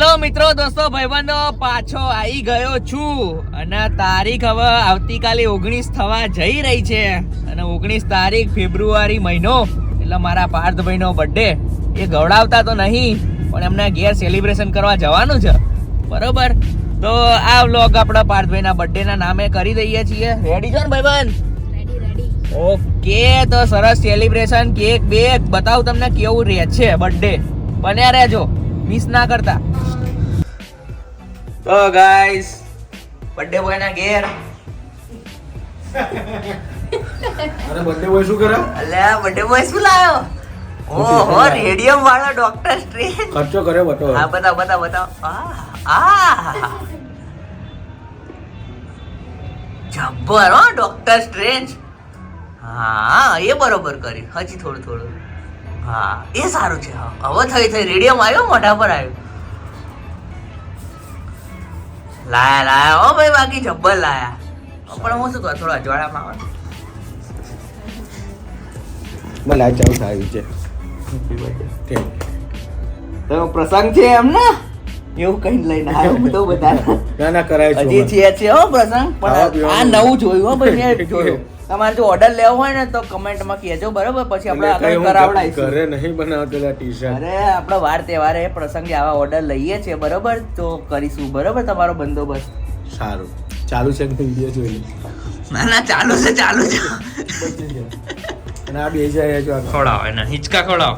Hello મિત્રો, દોસ્તો, ભાઈબંધો, પાછો આવી ગયો છું અને તારીખ હવે આવતીકાલે 19 થવા જઈ રહી છે અને 19 તારીખ ફેબ્રુઆરી મહિનો એટલે મારા પાર્થભાઈનો બર્થડે. એ ગવડાવતા તો નહીં પણ એમના ઘેર સેલિબ્રેશન કરવા જવાનું છે, બરોબર? તો આ વ્લોગ આપણા પાર્થભાઈના બર્થડેના નામે કરી દઈએ છીએ. રેડી છો ને ભાઈબંધ? ઓકે, તો સરસ સેલિબ્રેશન, કેક બેક બતાવું તમને કેવું રહે છે બર્થડે. બન્યા રહેજો, મિસ ના કરતા. તો ગાઈસ, બર્થડે બોય ના ઘેર. અરે બર્થડે બોય શું કરે? અલ્યા બર્થડે બોય શું લાયો? ઓહો, રેડિયમ વાળો ડોક્ટર સ્ટ્રેન્જ ખર્ચો કરે બતો. હા, બતાવ. આ જબ્બર હો ડોક્ટર સ્ટ્રેન્જ. હા, એ બરોબર કરી. હજી થોડું. હા, એ સારું છે. હા, હવે થઈ રેડિયમ આવ્યો, મોઢા પર આવ્યો. લાયા હો ભાઈ, બાકી જબ્બર લાયા. પણ હું શું કહું, થોડા અજવાળામાં આવે. મને આ ચાલુ થાય છે. તો પ્રસંગ છે એમ ને, એવું કઈ લઈને આવ્યો બધો બધા. ના કરાય છે. હજી છે હો પ્રસંગ, પણ આ નવું જોયું હો ભાઈ, મેં જોયું. તમારે જો ઓર્ડર લેવો હોય ને તો કમેન્ટમાં કહેજો, બરોબર? પછી આપણે આગળ કરાવડાવીશું. ઘરે નહીં બનાવતેલા ટી-શર્ટ. અરે આપણે વાર તહેવારે પ્રસંગે આવા ઓર્ડર લઈએ છીએ, બરોબર? તો કરીશું, બરોબર? તમારો બંદોબસ્ત. સારું, ચાલુ છે કે વિડિયો જોઈ લે. ના ચાલુ છે. અને આ બે જાય જો ખવડાવો એને, હિંચકા ખવડાવો.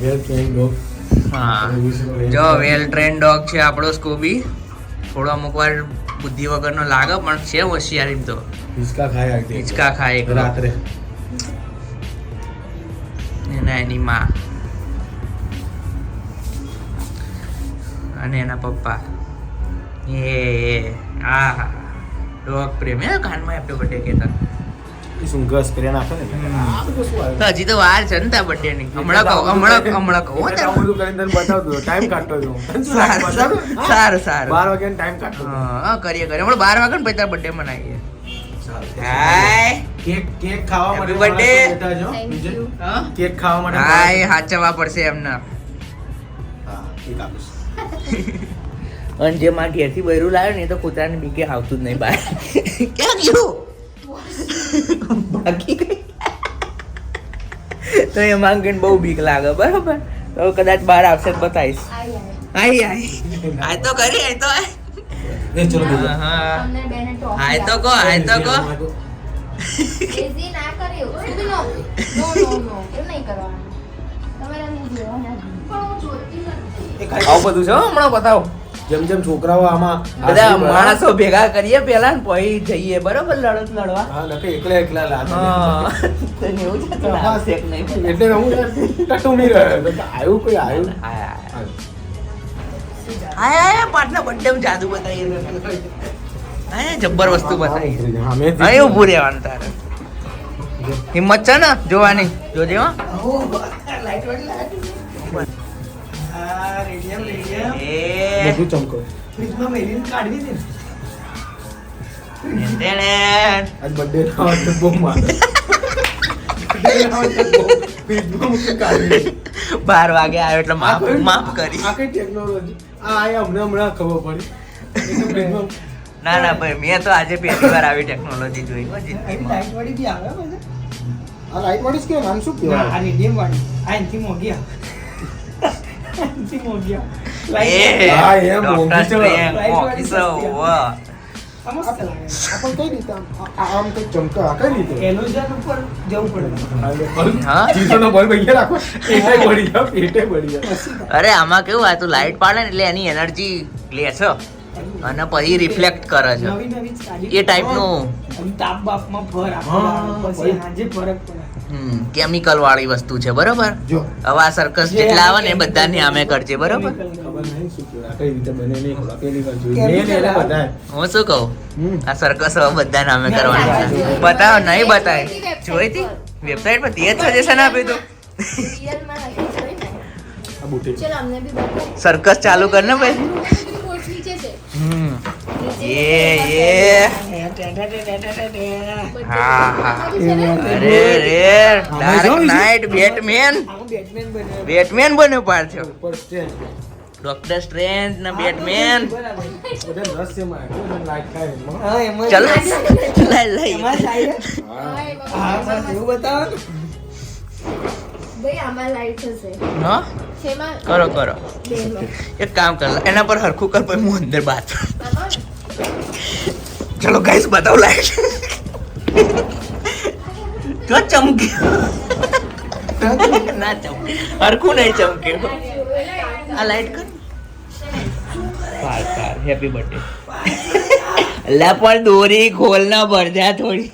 વેલ ટ્રેન્ડ ડોગ. હા, જો વેલ ટ્રેન ડોગ છે આપણો સ્કોબી. થોડો અમુક વાર બુદ્ધિ વગરનો લાગે પણ છે હોશિયારી તો. હિંચકા ખાય આ હિંચકા ખાય રાત્રે. એની માં અને એના પપ્પા. એ આ ડોગ પ્રેમ. એ કાનમાં હેપી બર્થડે કહેતા. એ સુંગર સ્પ્રે નાખે ને આ બધું શું આવે? તો હજી તો વાર છે ને તા બર્થડે ની. હમણાં કહો આ બધું કરીને તને બતાવ દો. ટાઈમ કાઢતો જો. સારું 12 વાગ્યાનો ટાઈમ કાઢતો. હા, કરીએ હમણાં 12 વાગે ને પછી તાર બર્થડે મનાવીએ. હાય કેક ખાવા માટે birthday. બેઠા છો. હા, કેક ખાવા માટે હાય હાચવા પડશે એમને. હા, કેક આપીશ. અને જે મારા ઘેરથી બૈરું લાવ્યો ને એ તો કૂતરાને બીકે આવતું જ નહીં બહાર. ક્યાં ગયું બાકી તો એ માંગીને બહુ બીક લાગે, બરોબર? તો કદાચ બહાર આવશે તો બતાવીશ. આય તો કરી, આય તો એ ચલો બેજો. હા, આય તો કહો. એઝી ના કર્યો સુબી નો એમ નહીં કરવાનું. તમારે નહીં જોવાનું પણ હું જોતી નથી. આવું બધું છે હો, હમણાં બતાવો. જેમ છોકરાઓ આમાં બધા માણસો ભેગા કરીએ પેલા ને પછી જઈએ, બરોબર? લડવા. હા, નકે એકલા લાગે. હા, તો એવું છે તો આવશે કે નહીં. એટલે હું ટટુ નહીં રહ્યો. આવ્યું કોઈ આવ્યું. આયા પાટના બર્થડે માં જાદુ બતાવીએ. આયા જબ્બર વસ્તુ બતાવી. હા, મેં અહીં ઊભું રહેવાનું તારે. હિંમત છે ને જોવાની? જોજે હો. બધું ચમકો. આજ બર્થડે ના હોય તો બહુ મારે. 12 વાગે આવ્યો એટલે માફ કરી. આ કઈ ટેકનોલોજી? આ હમણાં ખબર પડી. ના ભાઈ, મેં તો આજે પહેલી વાર આવી ટેકનોલોજી જોઈ હો જિંદગીમાં. આ લાઈટ વાળી કે નામ શું કહેવાય? એ હા, એમ ડોક્ટર મોંઘી છે. સ્ટ્રેન્જ મોંઘી છે, વાહ. આપણ કઈ રીતે આમ કઈ ચમકા આ કઈ રીતે? હા? ચીસોનો બલ્બ અહીંયા રાખો. પેટે બળી જાય. અરે આમાં કેવું આ તું લાઈટ પાડે ને એટલે એની એનર્જી લે છે અને પછી રિફ્લેક્ટ કરે છે. એ ટાઈપનું કેમિકલ વાળી વસ્તુ છે, બરોબર? જો હવે આ સર્કસ જેટલા આવે ને એ બધાની આમે કરજે, બરોબર? ખબર નહીં શું કહેવાય. આ કઈ રીતે બને નહીં ખબર. પેલી વાર જોઈ. મેં ને એને બધાય. હું શું કહું, આ સર્કસ હવે બધા નામે કરવાની છે. બતાવો, નહીં બતાય. જોઈ હતી વેબસાઇટ પર તે જ સજેશન આપ્યું હતું. રિયલમાં નથી જોઈ ને. આ બુટી. ચલો અમને બી બતાવો. સર્કસ ચાલુ કર ને ભાઈ. કોચ નીચે છે. હા હા અરે રે ડાર્ક નાઇટ બેટમેન બેટમેન બન્યો પાછો ઉપર સ્ટેજ ડોક્ટર સ્ટ્રેન્જ ને બેટમેન બધા રહસ્યમાં કોઈ લાઈટ થાય ચલ લઈ ભાઈ આમાં લાઈટ હશે હા શેમાં કરો કરો બેમાં એક કામ કર એના પર હરખું કર પછી હું અંદર બાત ચલો ગાઈસ બતાવ લાઈટ તો ચમકે ના ચમકે હરખું નહીં ચમકે આ લાઈટ કર car car happy birthday Allah પણ દોરી ખોલ ના ભરજા થોડી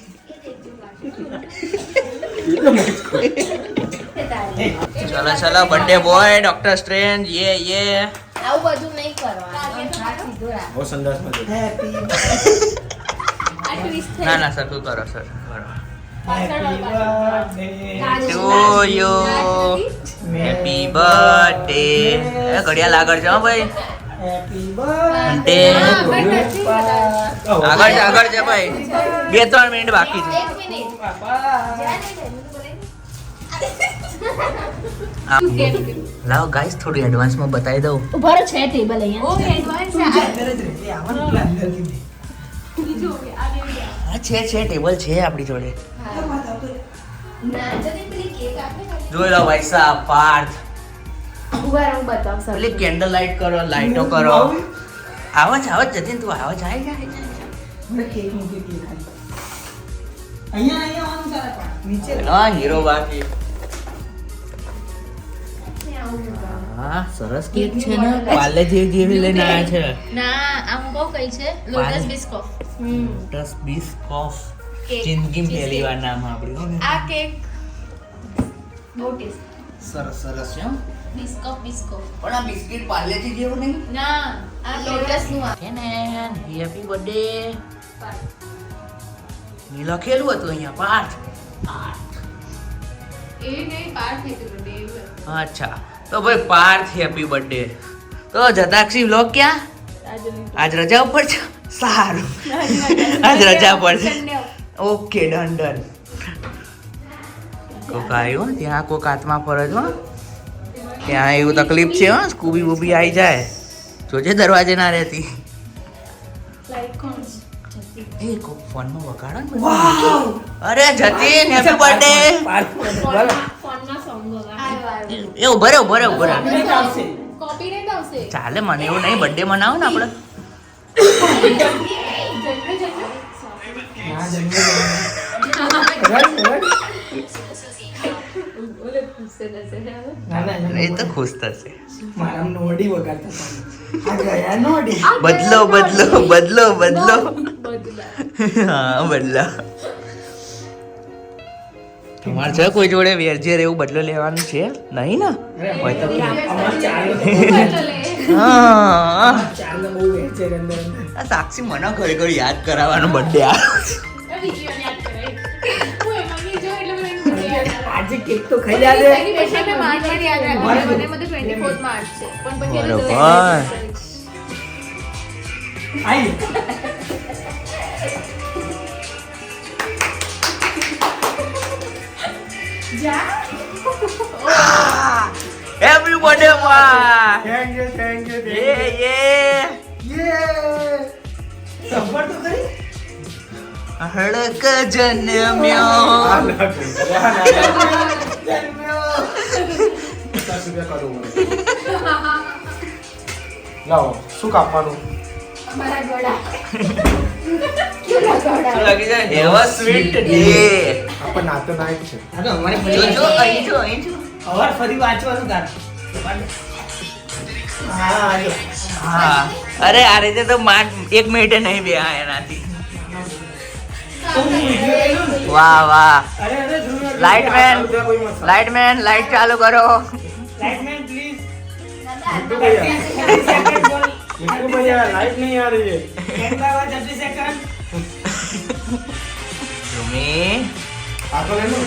ચલો ચલો બર્થડે બોય ડોક્ટર સ્ટ્રેન્જ યે આવું બધું નહીં કરવાનું હાથ સીધો રાખ ઓ સંદાસમાં જતો. આ twist થઈ ના ના સર તું કરો સર કરો કાજુ ટુ યુ હેપી બર્થડે ઘડિયાળ આગળ જાઓ ભાઈ ઘંટે આગળ છે ભાઈ 2-3 મિનિટ બાકી છે એક મિનિટ જ્યાં નહીં જાય, આમ. લાવો ગાઈસ થોડું એડવાન્સમાં બતાવી દઉં ઉભા રહો, છે ટેબલ અહીંયા ઓકે એડવાન્સ હા છે ટેબલ છે આપણી જોડે ના જતી પેલી કેક આપે ને જોઈ લો ભાઈ સાહેબ પાર્થ ઉભા રહો, હું બતાવું સર પેલી કેન્ડલ લાઈટ કરો લાઈટો કરો આવાજ જતીન તું આવાજ આવી જાય હા હીરો બાકી હા સરસ કેક છે ને પાલે જેવી લઈને આવ્યા છે ના આમ કહું કઈ છે લોટસ બિસ્કોફ લોટસ બિસ્કોફ કેક. જિંદગી પહેલી વાર નામ સાંભળ્યું હો. આ કેક બહુ ટેસ્ટ સરસ છે હો. બિસ્કોફ પણ આ બિસ્કિટ પાર્લેજી જેવું નહીં ના આ લોટસ નું આ છે ને હેપી બર્થડે ની લખેલું હતું અહીંયા પાર્થ એ નહીં પાર્થ હેપી બર્થડે અચ્છા તો ભાઈ પાર્થ હેપી બર્થડે તો જતાક્ષી વ્લોગ ક્યાં આજ રજા ઉપર છે સારું આજ રજા પર છે ઓકે ડન કોક આવ્યું ત્યાં કોક હાથમાં ફરજ હો ત્યાં એવું તકલીફ છે હો સ્કૂબી બુબી આવી જાય જોજે દરવાજે ના રહેતી એ કોક ફોનમાં વગાડો ને અરે જતીન હેપી બર્થડે ફોનમાં સોંગ એ ઉભા રહે કોપી નહીં આવશે ચાલે મને એવું નહીં બર્થડે મનાવો ને આપણે એ તો ખુશ થશે બદલો હા બદલો તમારે છે કોઈ જોડે વેરઝેર એવું બદલો લેવાનું છે નહીં ને હોય તો હા આ સાક્ષી મને ઘડી યાદ કરાવવાનો બર્થડે આ આજે કેક તો ખાઈ લે હેપી બર્થડે માં થેન્ક યુ યે સફર તો કરી હળક જન્મ્યો લાવો શું કાપવાનું મારા ગળા કેવા ગળા તો લાગી જાય હેવ અ સ્વીટ ડે આપણ ના તો ના જ છે જો અહીં જો અવાર ફરી વાંચવાનું તાર હા અરે આ રીતે તો માંડ 1 મિનિટે નહીં બે એનાથી વાહ અરે લાઇટમેન લાઈટ ચાલુ કરો લાઇટમેન પ્લીઝ इसको भैया लाइट नहीं आ रही है कैमरा वा 30 सेकंड तुम्ही आ तो ले लो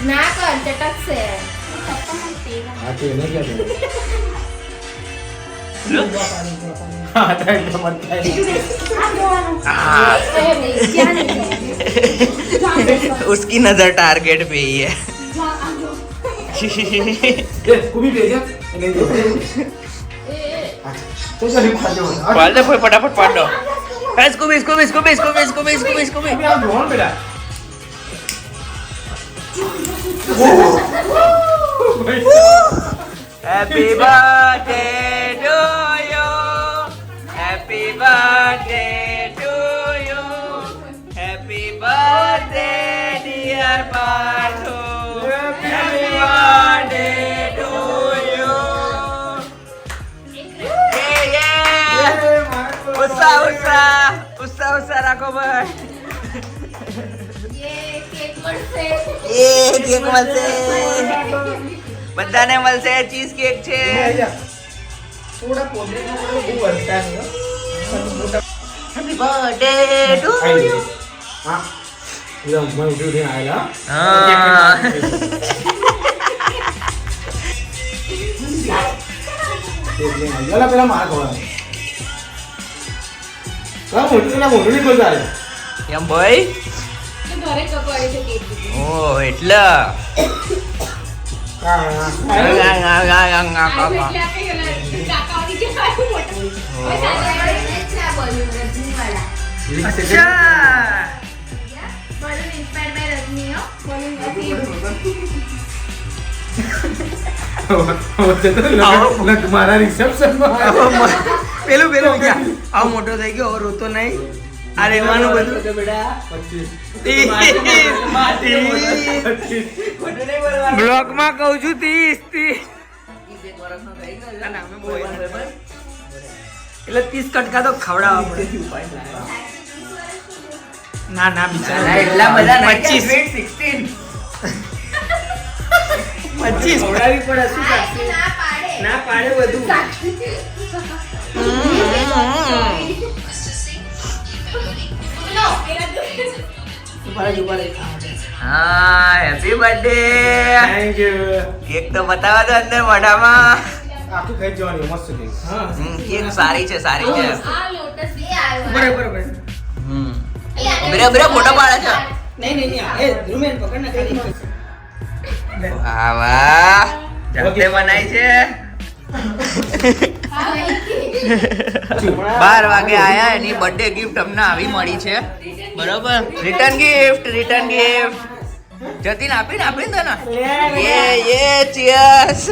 ના કર ચટકશે हाँ तो नहीं क्या હા તો મત થાય उसकी नजर टारगेट पे ही है એ કુબી ભેજે નહીં દે તો જરી ખાજો पाल दे फटाफट पाल दो Scooby Scooby Scooby Scooby Scooby Scooby Scooby આ જોન બેટા happy birthday to you happy birthday to you happy birthday dear Partho happy birthday to you ये उत्साह उत्साह उत्साह उत्साह રાખો ભાઈ કેક મળશે એ કેક મળશે બધાને મળશે ચીઝ કેક છે થોડા પોદરે બહુ વરતા નહીં હેપી બર્થડે ટુ યુ હા લો મેં ઉઠી આયેલા હા પેલા પેલા માર ખવડાવે હા મોટું ના મોટું નહીં બોલતા કેમ ભાઈ તો ઘરે કપાય છે કેક ઓ એટલે હા મારા રિસેપ્શન પેલું પેલું આવો મોટો થઈ ગયો રોતો નહીં આ રહેવાનું બધું બ્લોક માં કહું છું 30 એટલે 30 કટકા તો ખવડાવવા પડે ના ના બિચારા એટલા બધા 25 ખવડાવી પડે શું કરશે ના પાડે બધું હા happy birthday thank you cake તો બતાવા દો અંદર મોઢામાં આખું ખાઈ જવાની મસ્ત કેક કેક સારી છે સારી છે આ લોટસ એ આવ્યો બરોબર બરે બરે ફોટો પાડે છે નહીં એ રૂમેન પકડ ના ખાલી વાહ વાહ જાતે બનાવી છે 12 વાગે આયા એની બર્થડે ગિફ્ટ અમને આવી મળી છે બરોબર રિટર્ન ગિફ્ટ જતીન આપીને તને એ ચીયર્સ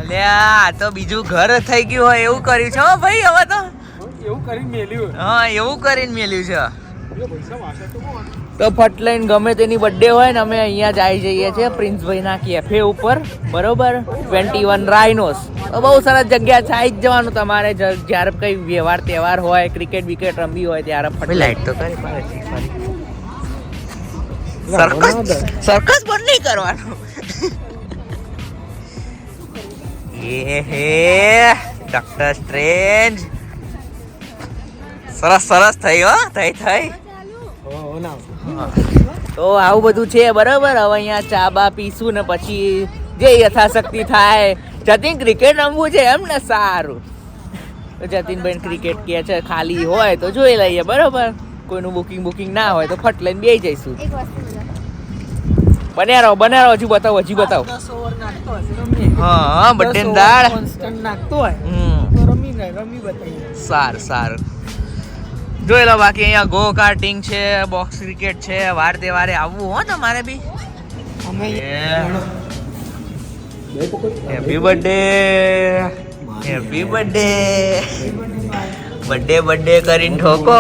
અલ્યા આ તો બીજું ઘર થઈ ગયું હોય એવું કર્યું છે હો ભાઈ હવે તો એવું કરીને મેલ્યું હા એવું કરીને મેલ્યું છે તો ફટ લઈને ગમે તેની બર્થડે હોય ને અમે અહીંયા જ આવી જઈએ છીએ પ્રિન્સભાઈના કેફે ઉપર બરોબર 21 રાઇનોસ તો બહુ સરસ જગ્યા છે આવી જ જવાનું તમારે જ્યારે કઈ વ્યવહાર તહેવાર હોય ક્રિકેટ વિકેટ રમવી હોય ત્યારે ફટ લાઈટ તો કરી સર્કસ બંધ નહીં કરવાનું એ હે ડોક્ટર સ્ટ્રેન્જ સરસ થઈ હો થઈ તો આવું બધું છે બરાબર હવે અહીંયા ચા બા પીશું ને પછી જે યથાશક્તિ થાય જતીન ક્રિકેટ રમવું છે એમ ને સારું તો જતીનભાઈ ક્રિકેટ કે છે ખાલી હોય તો જોઈ લઈએ બરાબર કોઈનું બુકિંગ ના હોય તો ફટ લઈને બેસી જઈશું એક વસ્તુ બને રહો હજુ બતાવો હા બર્થડે દાળ નાખતો હોય તો રમી બતાવીએ સારું જોઈ લો બાકી અહીંયા ગો કાર્ટિંગ છે બોક્સ ક્રિકેટ છે વાર તહેવારે આવવું હો તમારે બી અમે હેપી બર્થડે કરીને ઠોકો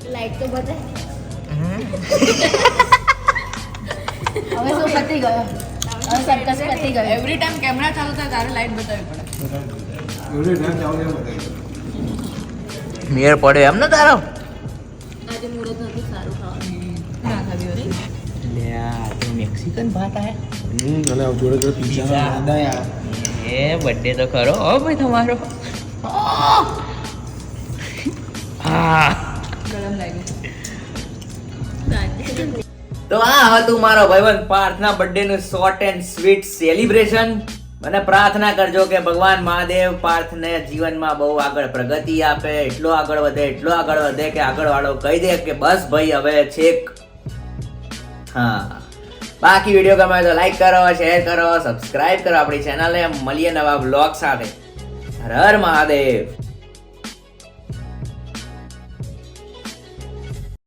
લાઈટ તો બતાય હવે શું પતી ગયો હવે સર્કસ પતી ગયો એવરી ટાઈમ કેમેરા ચાલુ થાય તારે લાઈટ બતાવવી પડે મેર પડે એમ ને તારો આજે મુહૂર્ત નથી સારું ખાવાનું ના ખાધી હોય લ્યા તો મેક્સિકન ભાત આયા અને જોડે પીઝા આયા એ બર્થડે તો ખરો હો ભાઈ તમારો હા ગરમ લાગ્યું તો આ હતું મારો ભાઈબંધ પાર્થના બર્થડે નું શોર્ટ એન્ડ સ્વીટ સેલિબ્રેશન મને પ્રાર્થના કરજો કે ભગવાન મહાદેવ પાર્થને જીવનમાં બહુ આગળ પ્રગતિ આપે, એટલો આગળ વધે કે આગળ વાળો કહી દે કે બસ ભાઈ હવે છેક. હા, બાકી વિડીયો ગમે તો લાઈક કરો, શેર કરો, સબસ્ક્રાઇબ કરો આપણી ચેનલને. મળીએ નવા બ્લોગ સાથે. હર હર મહાદેવ.